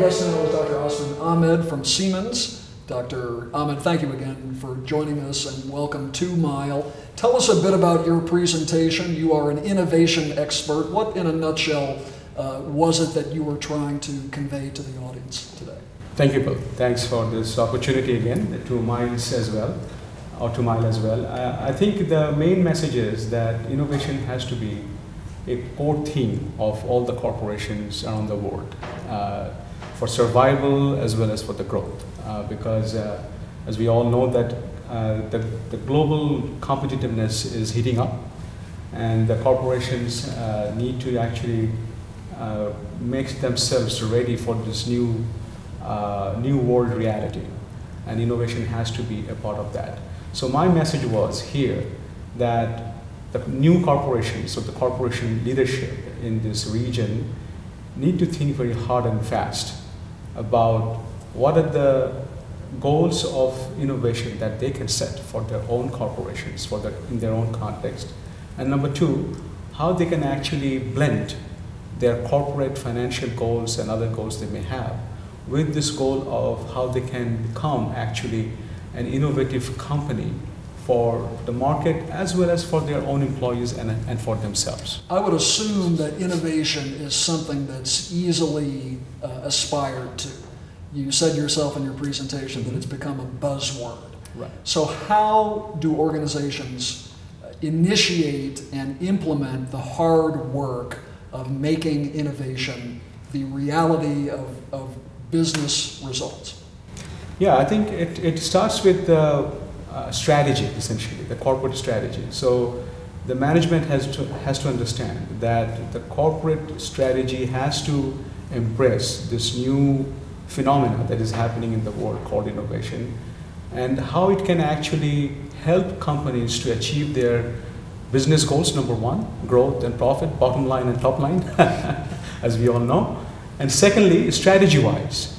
guest now is Dr. Osman Ahmed from Siemens. Dr. Ahmed, thank you again for joining us and welcome to Mile. Tell us a bit about your presentation. You are an innovation expert. What, in a nutshell, was it that you were trying to convey to the audience today? Thank you, Bill. Thanks for this opportunity again to Miles as well, or to Mile as well. I think the main message is that innovation has to be a core theme of all the corporations around the world for survival as well as for the growth. Because as we all know that the global competitiveness is heating up, and the corporations need to actually make themselves ready for this new world reality, and innovation has to be a part of that. So my message was here that the new corporations, so the corporation leadership in this region, need to think very hard and fast about what are the goals of innovation that they can set for their own corporations, in their own context. And number two, how they can actually blend their corporate financial goals and other goals they may have with this goal of how they can become actually an innovative company for the market as well as for their own employees and for themselves. I would assume that innovation is something that's easily aspired to. You said yourself in your presentation that it's become a buzzword. Right. So how do organizations initiate and implement the hard work of making innovation the reality of business results? Yeah, I think it starts with strategy, essentially, the corporate strategy. So the management has to understand that the corporate strategy has to embrace this new phenomena that is happening in the world called innovation, and how it can actually help companies to achieve their business goals. Number one, growth and profit, bottom line and top line, as we all know. And secondly, strategy-wise,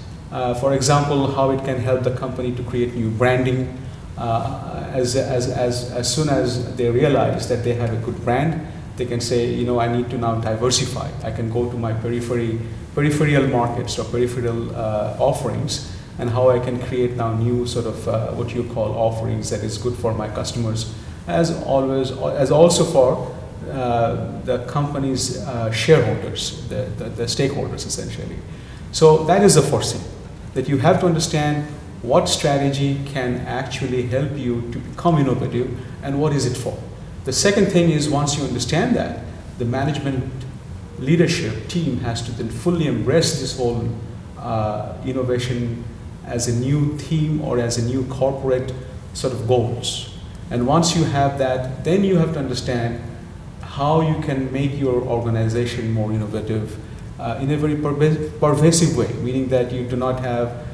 for example, how it can help the company to create new branding. As soon as they realize that they have a good brand, they can say, you know, I need to now diversify. I can go to my peripheral markets or peripheral offerings, and how I can create now new sort of what you call offerings that is good for my customers, as also for the company's shareholders, the stakeholders essentially. So that is the first thing, that you have to understand what strategy can actually help you to become innovative and what is it for. The second thing is, once you understand that, the management leadership team has to then fully embrace this whole innovation as a new theme or as a new corporate sort of goals. And once you have that, then you have to understand how you can make your organization more innovative in a very pervasive way, meaning that you do not have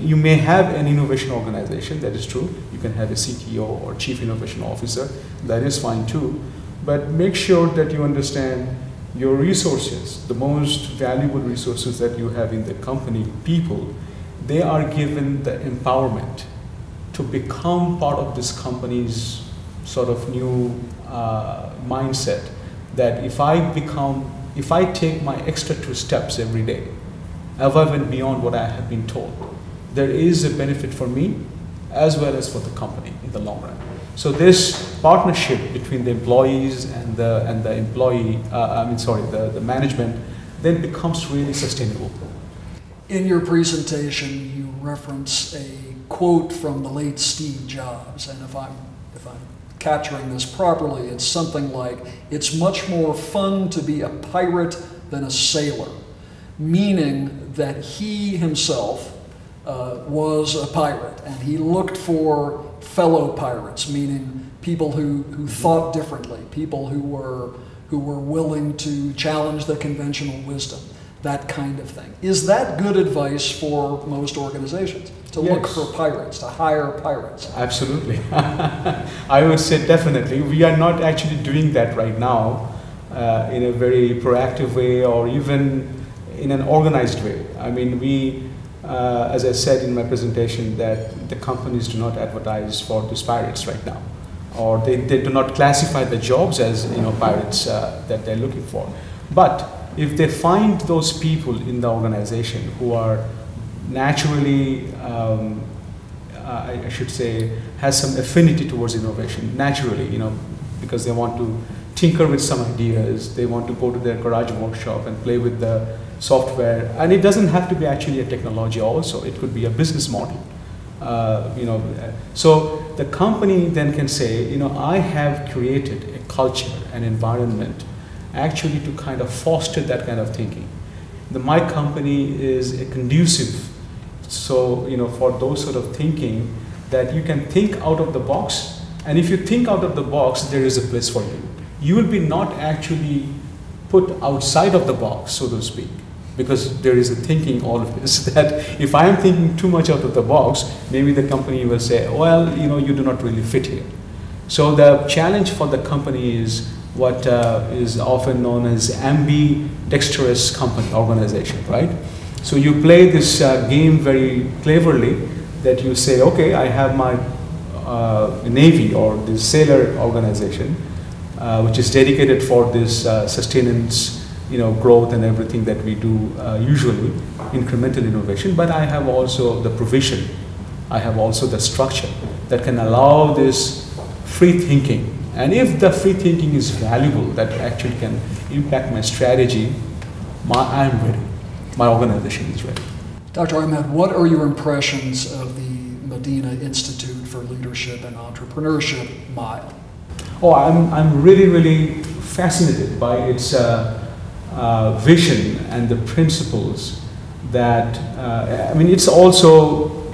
you may have an innovation organization, that is true. You can have a CTO or Chief Innovation Officer, that is fine too. But make sure that you understand your resources, the most valuable resources that you have in the company, people, they are given the empowerment to become part of this company's sort of new mindset, that if I take my extra 2 steps every day, above and beyond what I have been told, there is a benefit for me as well as for the company in the long run. So this partnership between the employees and the management then becomes really sustainable. In your presentation, you reference a quote from the late Steve Jobs, and if I'm capturing this properly, it's something like, "It's much more fun to be a pirate than a sailor," meaning that he himself was a pirate, and he looked for fellow pirates, meaning people who thought differently, people who were willing to challenge the conventional wisdom, that kind of thing. Is that good advice for most organizations, to look for pirates, to hire pirates? Absolutely. I would say definitely. We are not actually doing that right now in a very proactive way or even in an organized way. I mean, as I said in my presentation, that the companies do not advertise for these pirates right now, or they do not classify the jobs as pirates that they're looking for. But if they find those people in the organization who are naturally, I should say, has some affinity towards innovation, naturally, you know, because they want to tinker with some ideas, they want to go to their garage workshop and play with the software, and it doesn't have to be actually a technology also, it could be a business model. You know, so the company then can say, you know, I have created a culture, an environment, actually to kind of foster that kind of thinking. My company is a conducive, so, you know, for those sort of thinking, that you can think out of the box, and if you think out of the box, there is a place for you. You will be not actually put outside of the box, so to speak, because there is a thinking always that if I am thinking too much out of the box, maybe the company will say, well, you know, you do not really fit here. So the challenge for the company is what is often known as ambidextrous company organization, right? So you play this game very cleverly, that you say, okay, I have my Navy or this sailor organization, which is dedicated for this sustenance, you know, growth and everything that we do usually, incremental innovation, but I have also the provision, I have also the structure that can allow this free thinking. And if the free thinking is valuable, that actually can impact my strategy, I am ready. My organization is ready. Dr. Ahmed, what are your impressions of the Madinah Institute for Leadership and Entrepreneurship, MILE? Oh, I'm really, really fascinated by its vision and the principles that, I mean, it's also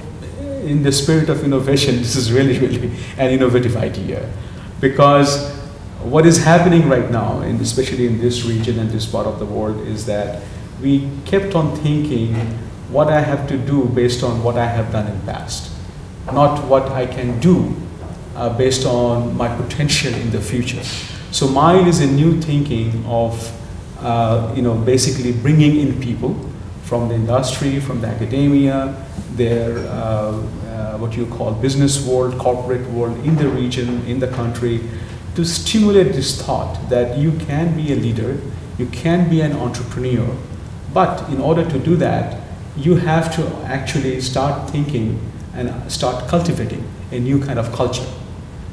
in the spirit of innovation. This is really, really an innovative idea, because what is happening right now, and especially in this region and this part of the world, is that we kept on thinking what I have to do based on what I have done in the past, not what I can do based on my potential in the future. So mine is a new thinking of, you know, basically bringing in people from the industry, from the academia, their what you call business world, corporate world, in the region, in the country, to stimulate this thought that you can be a leader, you can be an entrepreneur, but in order to do that, you have to actually start thinking and start cultivating a new kind of culture.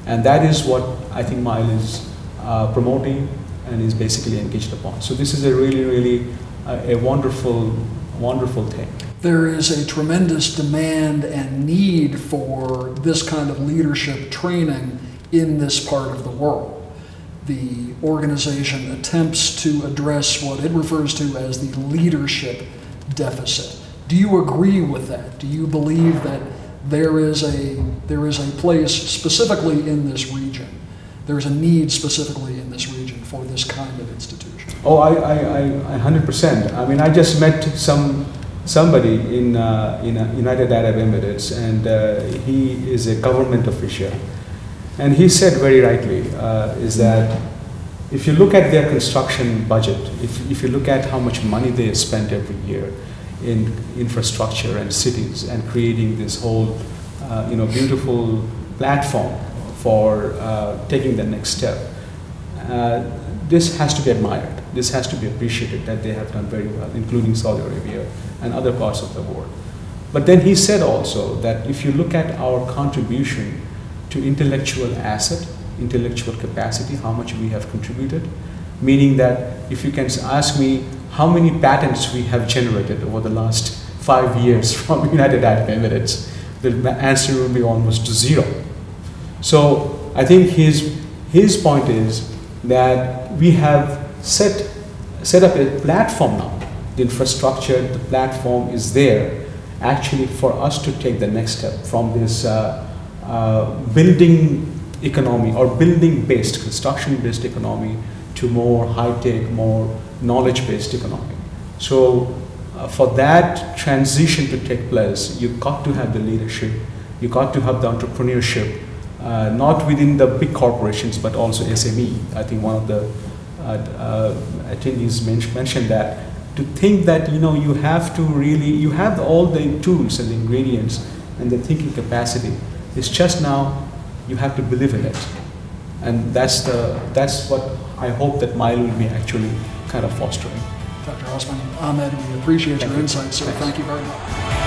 And that is what I think MILE is promoting and is basically engaged upon. So this is a really, really a wonderful, wonderful thing. There is a tremendous demand and need for this kind of leadership training in this part of the world. The organization attempts to address what it refers to as the leadership deficit. Do you agree with that? Do you believe that there is a place specifically in this region, there is a need specifically in this region for this kind of institution? Oh, I 100%. I mean, I just met somebody in United Arab Emirates, and he is a government official. And he said very rightly, is that if you look at their construction budget, if you look at how much money they spend every year in infrastructure and cities and creating this whole, you know, beautiful platform for taking the next step, this has to be admired. This has to be appreciated, that they have done very well, including Saudi Arabia and other parts of the world. But then he said also that if you look at our contribution to intellectual asset, intellectual capacity, how much we have contributed, meaning that if you can ask me how many patents we have generated over the last 5 years from United Arab Emirates, the answer will be almost zero. So I think his point is that we have set up a platform now. The infrastructure, the platform is there actually for us to take the next step from this building economy or building-based, construction-based economy to more high-tech, more knowledge-based economy. So for that transition to take place, you've got to have the leadership, you've got to have the entrepreneurship, not within the big corporations, but also SME. I think one of the attendees mentioned that, to think that, you know, you have to really, you have all the tools and the ingredients and the thinking capacity. It's just now you have to believe in it. And that's what I hope that MILE will be actually kind of fostering. Dr. Osman Ahmed, we appreciate your insights, sir. Thank you very much.